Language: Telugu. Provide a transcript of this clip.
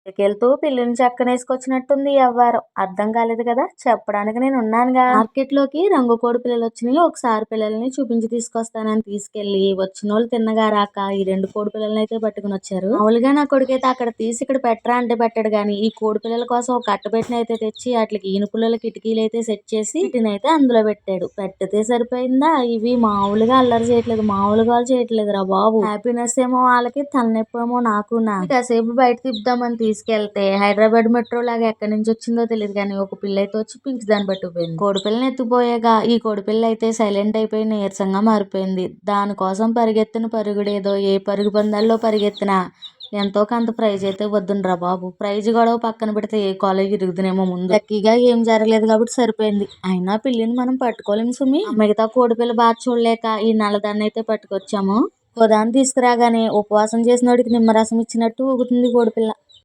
ఎకెళ్తూ పిల్లిని చక్కనేసుకొచ్చినట్టుంది ఈ యవ్వారం. అర్థం కాలేదు కదా! చెప్పడానికి నేనున్నానుగా. మార్కెట్‌లోకి రంగు కోడి పిల్లలొచ్చినియి. ఒకసారి పిల్లల్ని చూపించి తీసుకొస్తానని తీసుకెళ్ళి, వచ్చినోళ్ళు తిన్నగా రాక ఈ 2 కోడి పిల్లలనైతే పట్టుకొనొచ్చారు. మామూలుగా నా కొడుకైతే అక్కడ తీసి ఇక్కడ పెట్టరా అంటే పెట్టడు గానీ, ఈ కోడి పిల్లల కోసం ఒక అట్టపెట్టెనైతే తెచ్చి ఆటిలికి ఈనుపుల్లల కిటికీలైతే సెట్ చేసి వీటినైతే అందులో పెట్టాడు. పెట్టితే సరిపోయిందా! ఇవి మామూలుగా అల్లరి చేయట్లేదు. మామూలు గోల చేయట్లేదురా బాబు. హ్యాపీనెస్ ఏమో ఆళ్ళకి, తలనొప్పేమో నాకునా. కాసేపు బయట తిప్పుదామని తీసుకెళ్తే హైదరాబాద్ మెట్రో లాగా ఎక్కడి నుంచి వచ్చిందో తెలియదు కానీ ఒక పిల్ల అయితే వచ్చి పించి దాన్ని పట్టుకుపోయింది. కోడిపిల్లని ఎత్తుకుపోయాక ఈ కోడిపిల్ల అయితే సైలెంట్ అయిపోయి నీరసంగా మారిపోయింది. దానికోసం పరిగెత్తిన పరుగుడేదో ఏ పరుగు పందాల్లో పరిగెత్తినా ఎంతో కొంత ప్రైజ్ అయితే వద్దునరా బాబు. ప్రైజ్ గొడవ పక్కన పెడితే ఏ కాలేజ్ ఇరుగుదనేమో ముందు. లక్కీగా ఏం జరగలేదు కాబట్టి సరిపోయింది. అయినా పిల్లిని మనం పట్టుకోలేము సుమి. మిగతా కోడిపిల్ల బాధ చూడలేక ఈ నల్లదాన్ని అయితే పట్టుకొచ్చాము. గోదాన్ని తీసుకురాగానే ఉపవాసం చేసినోడికి నిమ్మరసం ఇచ్చినట్టు ఊగుతుంది కోడిపిల్ల.